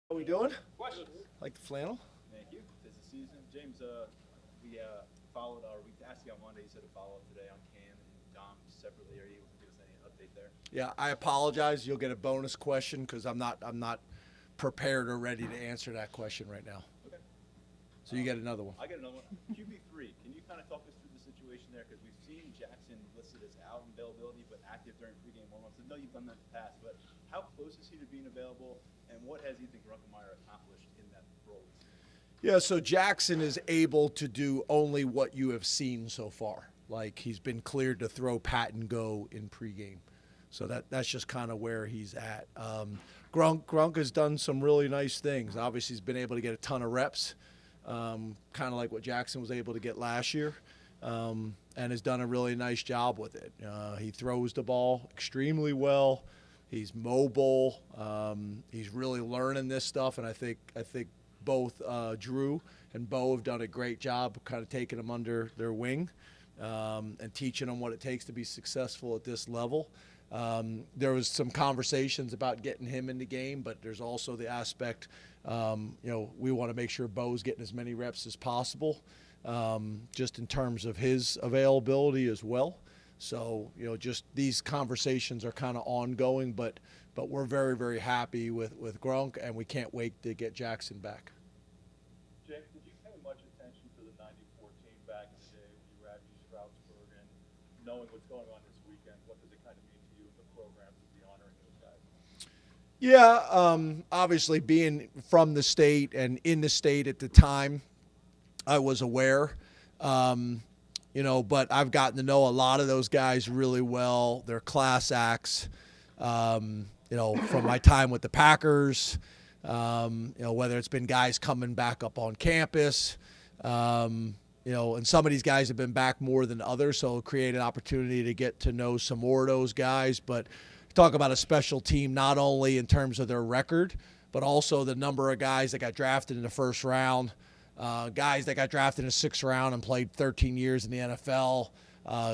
How we doing? Questions? Like the flannel? Thank you. Tis the season. James, we followed our, we asked you on Monday, you said to follow up today on Cam and Dom separately. Are you able to give us any update there? Yeah, I apologize. You'll get a bonus question because I'm not prepared or ready to answer that question right now. Okay. So you get another one. I got another one. QB3, can you kind of talk us through the situation there? Because we've seen Jackson listed as out in availability, but active during pregame warmups. I know you've done that in the past, but how close is he to being available, and what has Ethan Grunkemeyer accomplished in that role? Yeah, so Jackson is able to do only what you have seen so far. Like he's been cleared to throw pat and go in pregame. So that's just kind of where he's at. Grunk has done some really nice things. Obviously, he's been able to get a ton of reps, kind of like what Jackson was able to get last year, and has done a really nice job with it. He throws the ball extremely well. He's mobile. He's really learning this stuff, and I think both Drew and Bo have done a great job kind of taking him under their wing and teaching him what it takes to be successful at this level. There was some conversations about getting him in the game, but there's also the aspect, we want to make sure Bo's getting as many reps as possible, just in terms of his availability as well. So, just these conversations are kind of ongoing, but we're very, very happy with Gronk, and we can't wait to get Jackson back. James, did you pay much attention to the '94 team back in the day when you were at Stroudsburg, and knowing what's going on this weekend, what does it kind of mean to you and the program to be honoring those guys? Yeah, obviously being from the state and in the state at the time, I was aware. But I've gotten to know a lot of those guys really well. They're class acts, from my time with the Packers, whether it's been guys coming back up on campus, and some of these guys have been back more than others, so it'll create an opportunity to get to know some more of those guys. But talk about a special team, not only in terms of their record, but also the number of guys that got drafted in the first round, guys that got drafted in the sixth round and played 13 years in the NFL,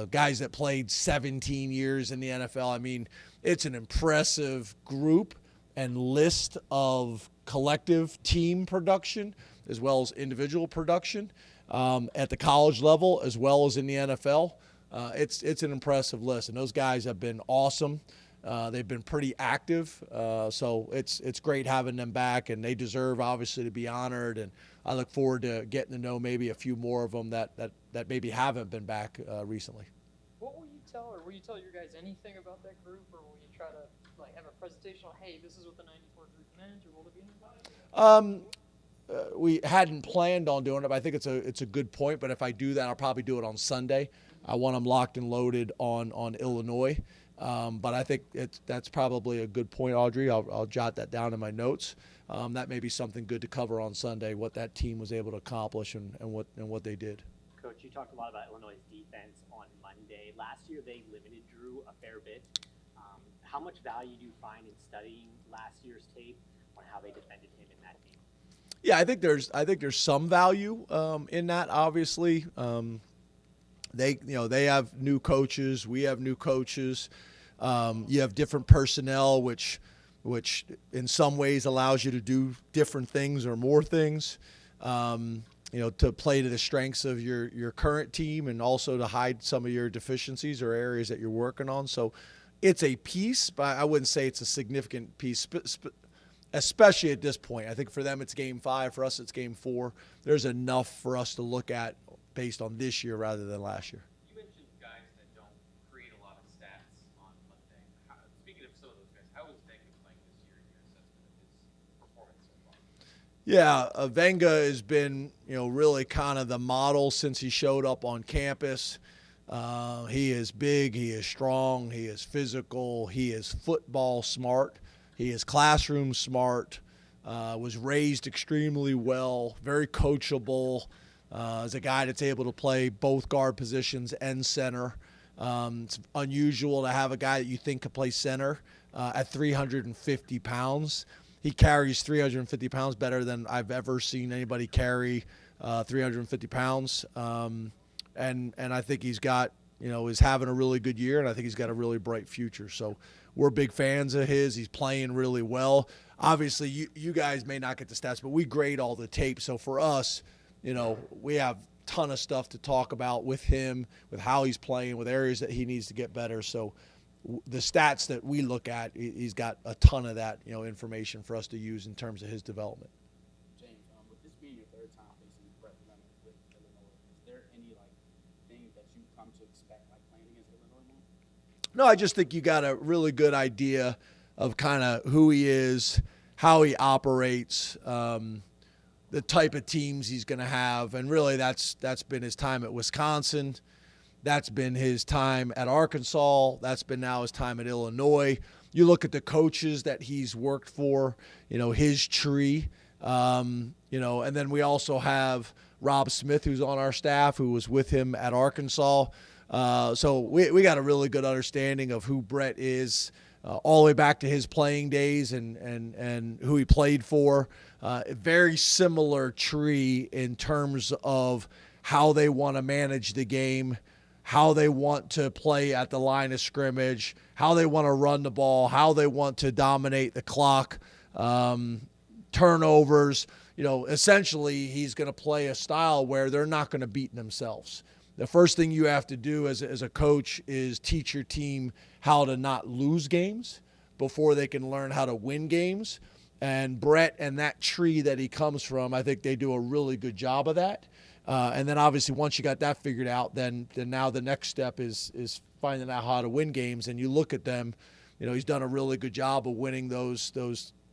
guys that played 17 years in the NFL. I mean, it's an impressive group and list of collective team production as well as individual production at the college level as well as in the NFL. It's an impressive list, and those guys have been awesome. They've been pretty active, so it's great having them back, and they deserve, obviously, to be honored. And I look forward to getting to know maybe a few more of them that maybe haven't been back recently. What will you tell, or will you tell your guys anything about that group, or will you try to have a presentation on, hey, this is what the '94 group meant, or will it be anybody? We hadn't planned on doing it, but I think it's a good point. But if I do that, I'll probably do it on Sunday. I want them locked and loaded on Illinois. But I think that's probably a good point, Audrey. I'll jot that down in my notes. That may be something good to cover on Sunday, what that team was able to accomplish and what they did. Coach, you talked a lot about Illinois' defense on Monday. Last year, they limited Drew a fair bit. How much value do you find in studying last year's tape on how they defended him in that game? Yeah, I think there's some value in that. Obviously, they have new coaches. We have new coaches. You have different personnel, which in some ways allows you to do different things or more things. To play to the strengths of your current team and also to hide some of your deficiencies or areas that you're working on. So it's a piece, but I wouldn't say it's a significant piece, especially at this point. I think for them it's game 5. For us it's game 4. There's enough for us to look at based on this year rather than last year. You mentioned guys that don't create a lot of stats on Monday. Speaking of some of those guys, how is Venga playing this year in your assessment of his performance so far? Yeah, Venga has been, really kind of the model since he showed up on campus. He is big, he is strong, he is physical, he is football smart, he is classroom smart, was raised extremely well, very coachable, is a guy that's able to play both guard positions and center. It's unusual to have a guy that you think could play center at 350 pounds. He carries 350 pounds better than I've ever seen anybody carry 350 pounds. And I think he's got, is having a really good year, and I think he's got a really bright future. So we're big fans of his. He's playing really well. Obviously, you guys may not get the stats, but we grade all the tape. So for us, we have a ton of stuff to talk about with him, with how he's playing, with areas that he needs to get better. So the stats that we look at, he's got a ton of that, information for us to use in terms of his development. James, with this being your third time facing Brett Lemon with Illinois, is there any thing that you come to expect playing against Illinois now? No, I just think you got a really good idea of kind of who he is, how he operates, the type of teams he's going to have, and really that's been his time at Wisconsin. That's been his time at Arkansas. That's been now his time at Illinois. You look at the coaches that he's worked for, his tree, and then we also have Rob Smith, who's on our staff, who was with him at Arkansas. So we got a really good understanding of who Brett is, all the way back to his playing days and who he played for. A very similar tree in terms of how they want to manage the game, how they want to play at the line of scrimmage, how they want to run the ball, how they want to dominate the clock, turnovers. Essentially he's going to play a style where they're not going to beat themselves. The first thing you have to do as a coach is teach your team how to not lose games before they can learn how to win games. And Brett and that tree that he comes from, I think they do a really good job of that. And then obviously once you got that figured out, then now the next step is finding out how to win games. And you look at them, he's done a really good job of winning those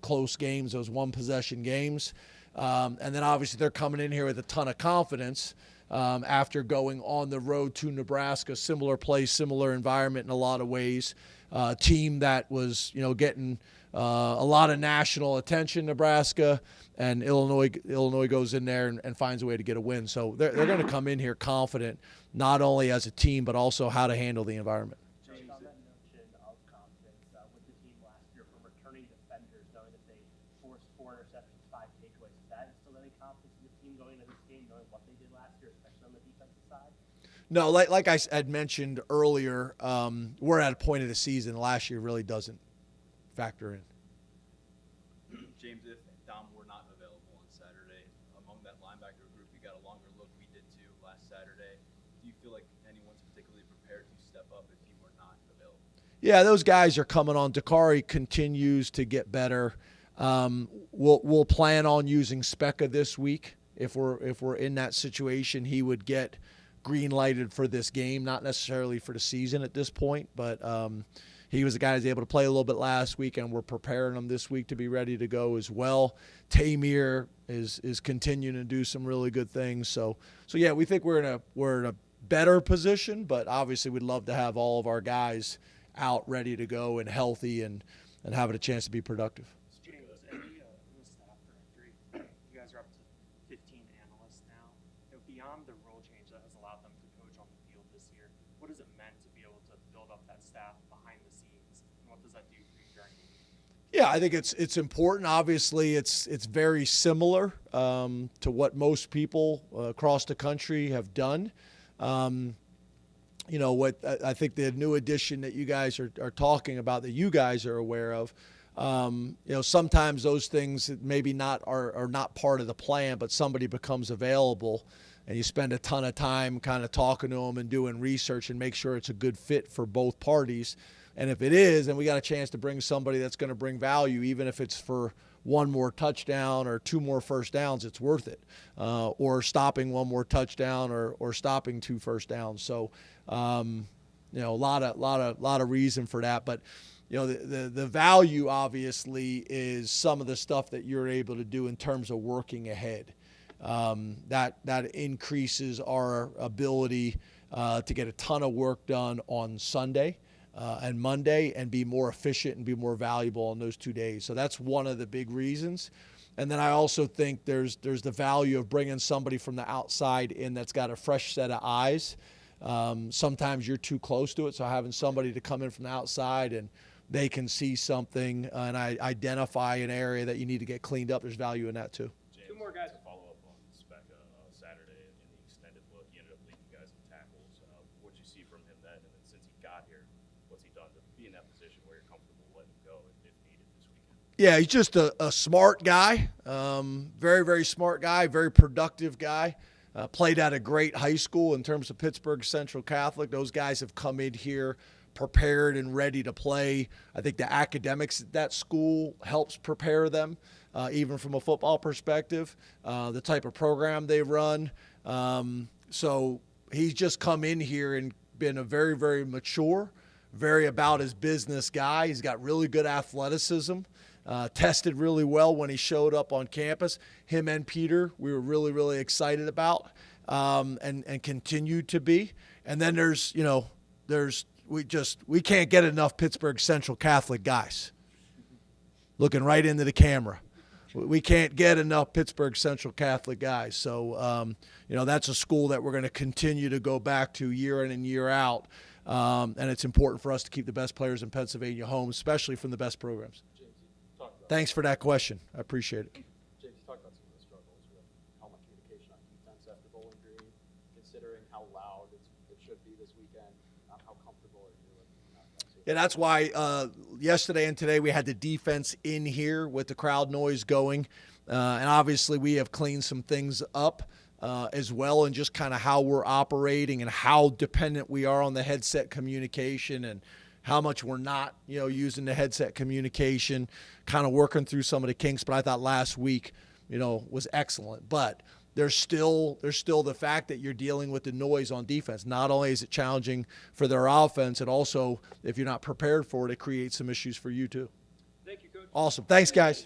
close games, those one-possession games. And then obviously they're coming in here with a ton of confidence after going on the road to Nebraska, similar place, similar environment in a lot of ways. Team that was, getting a lot of national attention, Nebraska, and Illinois goes in there and finds a way to get a win. So they're going to come in here confident, not only as a team, but also how to handle the environment. James, on that notion of confidence, with the team last year from returning defenders, knowing that they forced 4 interceptions, 5 takeaways, is that instill any confidence in the team going into this game, knowing what they did last year, especially on the defensive side? No, like I had mentioned earlier, we're at a point of the season last year really doesn't factor in. James, if Dom were not available on Saturday, among that linebacker group, we got a longer look. We did too last Saturday. Do you feel like anyone's particularly prepared to step up if he were not available? Yeah, those guys are coming on. Dakari continues to get better. We'll plan on using Specca this week. If we're in that situation, he would get green lighted for this game, not necessarily for the season at this point, but he was the guy who was able to play a little bit last week, and we're preparing him this week to be ready to go as well. Tamir is continuing to do some really good things. So yeah, we think we're in a better position, but obviously we'd love to have all of our guys out ready to go and healthy and having a chance to be productive. James, any staff directory, you guys are up to 15 analysts now. Beyond the role change that has allowed them to coach on the field this year, what has it meant to be able to build up that staff behind the scenes, and what does that do for you during the week? Yeah, I think it's important. Obviously, it's very similar to what most people across the country have done. What I think the new addition that you guys are talking about, that you guys are aware of, sometimes those things maybe are not part of the plan, but somebody becomes available, and you spend a ton of time kind of talking to them and doing research and make sure it's a good fit for both parties. And if it is, then we got a chance to bring somebody that's going to bring value, even if it's for one more touchdown or 2 more first downs, it's worth it. Or stopping 1 more touchdown or stopping 2 first downs. So, a lot of reason for that. But, the value obviously is some of the stuff that you're able to do in terms of working ahead. That increases our ability to get a ton of work done on Sunday and Monday and be more efficient and be more valuable on those 2 days. So that's one of the big reasons. And then I also think there's the value of bringing somebody from the outside in that's got a fresh set of eyes. Sometimes you're too close to it, so having somebody to come in from the outside and they can see something and identify an area that you need to get cleaned up, there's value in that too. James, 2 more guys. to follow up on Specca Saturday in the extended look, he ended up leading guys in tackles. What you see from him then, Yeah, he's just a smart guy, very, very smart guy, very productive guy. Played at a great high school in terms of Pittsburgh Central Catholic. Those guys have come in here prepared and ready to play. I think the academics at that school helps prepare them, even from a football perspective, the type of program they run. So he's just come in here and been a very, very mature, very about his business guy. He's got really good athleticism. Tested really well when he showed up on campus. Him and Peter, we were really, really excited about, and continue to be. And then we can't get enough Pittsburgh Central Catholic guys. Looking right into the camera. We can't get enough Pittsburgh Central Catholic guys. So, that's a school that we're going to continue to go back to year in and year out. And it's important for us to keep the best players in Pennsylvania home, especially from the best programs. Thanks for that question. I appreciate it. James, you talked about some of the struggles with helmet communication on defense after Bowling Green, considering how loud it should be this weekend. How comfortable are you with that? Yeah, that's why yesterday and today we had the defense in here with the crowd noise going. And obviously we have cleaned some things up as well, and just kind of how we're operating and how dependent we are on the headset communication and how much we're not, using the headset communication, kind of working through some of the kinks. But I thought last week, was excellent. But there's still the fact that you're dealing with the noise on defense. Not only is it challenging for their offense, it also, if you're not prepared for it, it creates some issues for you too. Thank you, Coach. Awesome. Thanks, guys.